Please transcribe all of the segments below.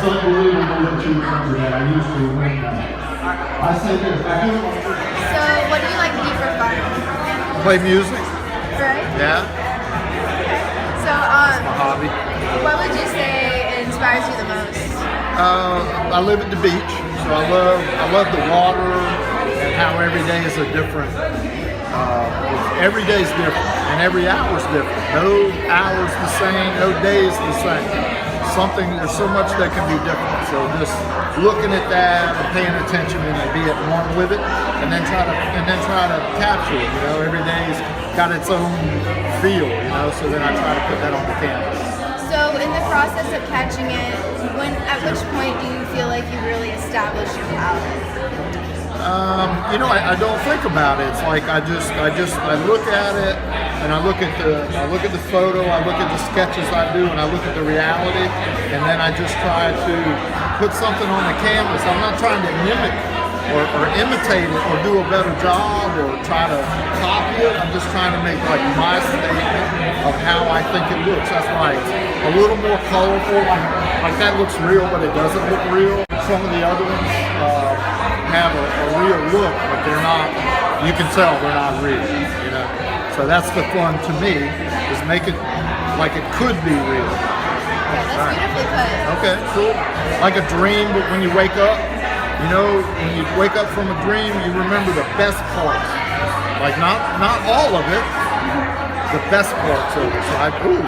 unbelievable that you remember that. I used to win that. I say this. So, what do you like to do for fun? Play music. Right? Yeah. Okay. So, My hobby. what would you say inspires you the most? I live at the beach, so I love the water and how every day is a different. Every day is different, and every hour is different. No hour's the same, no day's the same. There's so much that can be different. So just looking at that and paying attention and be at one with it, and then try to capture it. You know, every day's got its own feel. You know, so then I try to put that on the canvas. So, in the process of catching it, at which point do you feel like you really established your palette? I don't think about it. It's like I look at it and I look at the photo, I look at the sketches I do, and I look at the reality, and then I just try to put something on the canvas. I'm not trying to mimic or imitate it or do a better job or try to copy it. I'm just trying to make like my statement of how I think it looks. That's why it's a little more colorful. Like that looks real, but it doesn't look real. Some of the other ones have a real look, but they're not. You can tell they're not real. You know. So that's the fun to me, is make it like it could be real. Okay, that's beautifully put. Okay, cool. Like a dream, but when you wake up, you know, when you wake up from a dream, you remember the best parts. Like not all of it, the best parts of it. So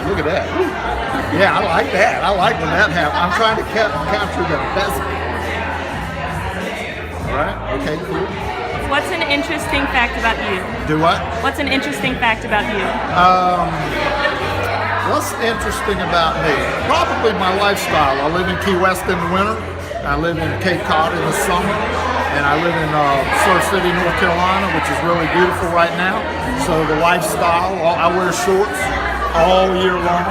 look at that. Ooh. Yeah, I like that. I like when that happens. I'm trying to capture the best parts. All right, okay, cool. What's an interesting fact about you? Do what? What's an interesting fact about you? What's interesting about me? Probably my lifestyle. I live in Key West in the winter. I live in Cape Cod in the summer. And I live in Surf City, North Carolina, which is really beautiful right now. So the lifestyle, I wear shorts all year long.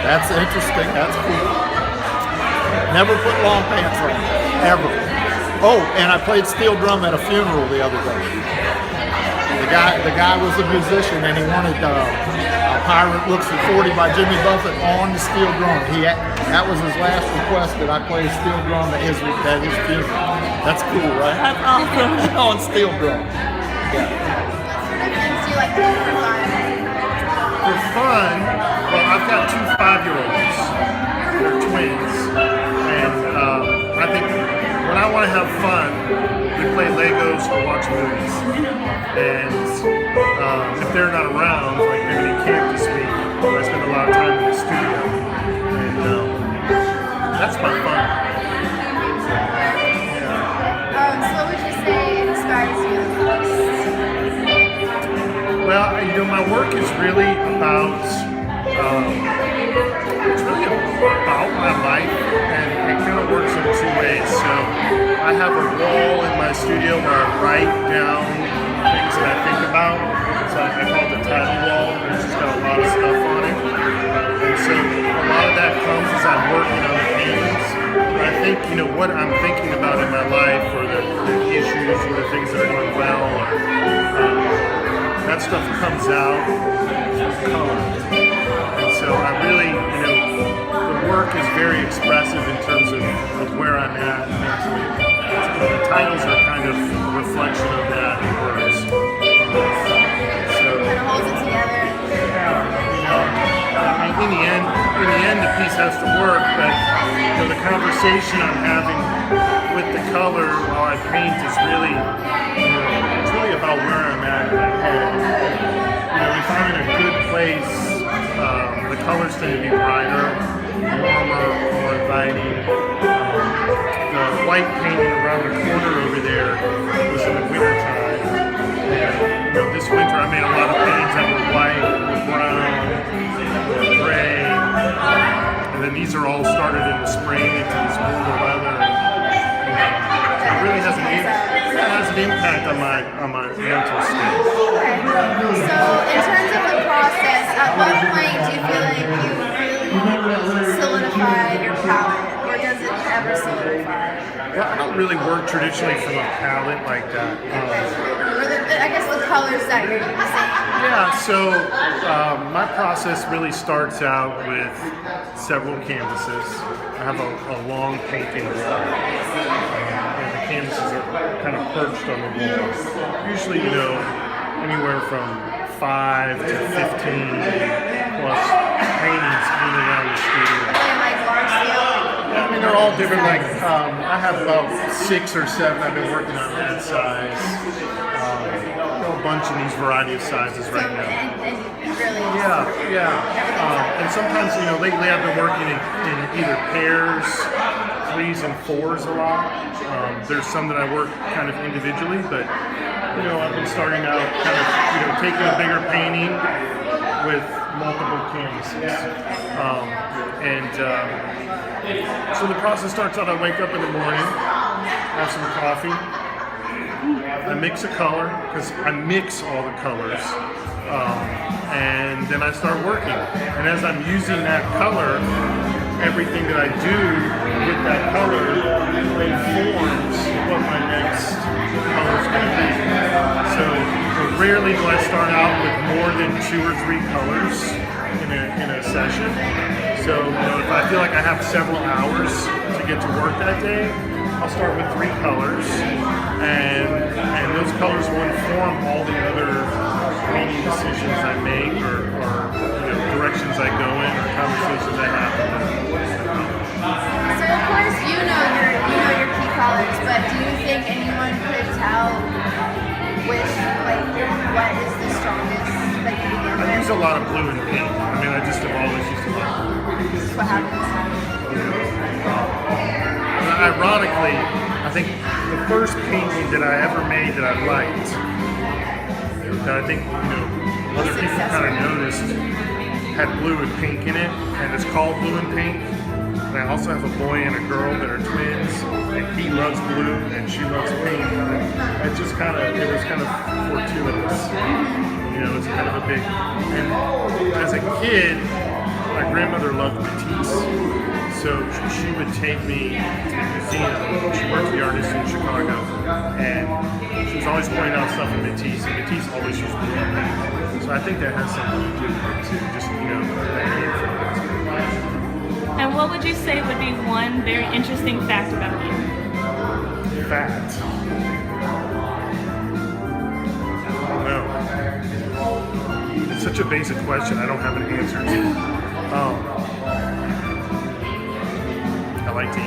That's interesting. That's cool. Never put long pants on, ever. Oh, and I played steel drum at a funeral the other day. The guy was a musician, and he wanted a Pirate Looks at 40 by Jimmy Buffett on the steel drum. That was his last request, that I play steel drum at his funeral. That's cool, right? That's awesome. On steel drum. Yeah. What sort of things do you like to do for fun? For fun, well, I've got two 5-year-olds. They're twins, and I think when I want to have fun, we play Legos or watch movies. And if they're not around, like they're in camp this week, I spend a lot of time in the studio, and that's my fun. So what would you say inspires you the most? Well, my work is really about my life, and it kind of works in two ways. So I have a wall in my studio where I write down things that I think about. So I call it the title wall, and it's just got a lot of stuff on it. And so a lot of that comes as I'm working on the paintings. But I think, what I'm thinking about in my life, or the issues, or the things that are going well, that stuff comes out through color. And so I really, the work is very expressive in terms of where I'm at mentally. So the titles are kind of a reflection of that in words. So Kind of holds it together. in the end, the piece has to work. But the conversation I'm having with the color while I paint is really, it's really about where I'm at in my head. If I'm in a good place, the colors tend to be brighter, warmer, more inviting. The white painting around the corner over there was in the wintertime. And this winter I made a lot of paintings that were white, or brown, or gray. And then these are all started in the spring into this warmer weather. It really has an impact on my mental state. Okay. So in terms of the process, at what point do you feel like you really solidified your palette, or does it ever solidify? Well, I don't really work traditionally from a palette like that. I guess the colors that you're using. Yeah, so my process really starts out with several canvases. I have a long painting wall, and the canvases are kind of perched on the wall. Usually, anywhere from 5 to 15 plus paintings in and around the studio. Like large scale. I mean, they're all different. Like, I have about 6 or 7. I've been working on that size. A bunch in these variety of sizes right now. And really, And sometimes, lately I've been working in either pairs, 3s and 4s a lot. There's some that I work kind of individually, but I've been starting out kind of taking a bigger painting with multiple canvases. So the process starts out, I wake up in the morning, have some coffee, I mix a color, because I mix all the colors, and then I start working. And as I'm using that color, everything that I do with that color informs what my next color is going to be. So rarely do I start out with more than 2 or 3 colors in a session. So if I feel like I have several hours to get to work that day, I'll start with 3 colors, and those colors will inform all the other painting decisions I make, or directions I go in, or conversations I have. So of course you know your key colors, but do you think anyone could tell what is the strongest that you begin with? I use a lot of blue and pink. I mean, I just have always used a lot of blue. This is what happens. Ironically, I think the first painting that I ever made that I liked, that I think other people kind of noticed, had blue and pink in it, and it's called Blue and Pink. And I also have a boy and a girl that are twins, and he loves blue and she loves pink. It was kind of fortuitous. It's kind of a big. And as a kid, my grandmother loved Matisse. So she would take me to the museum. She worked at the Art Institute in Chicago, and she was always pointing out stuff in Matisse, and Matisse always used blue and pink. So I think that has something to do with it too, just, that influence. And what would you say would be one very interesting fact about you? Fact? I don't know. It's such a basic question, I don't have an answer to. I like to eat.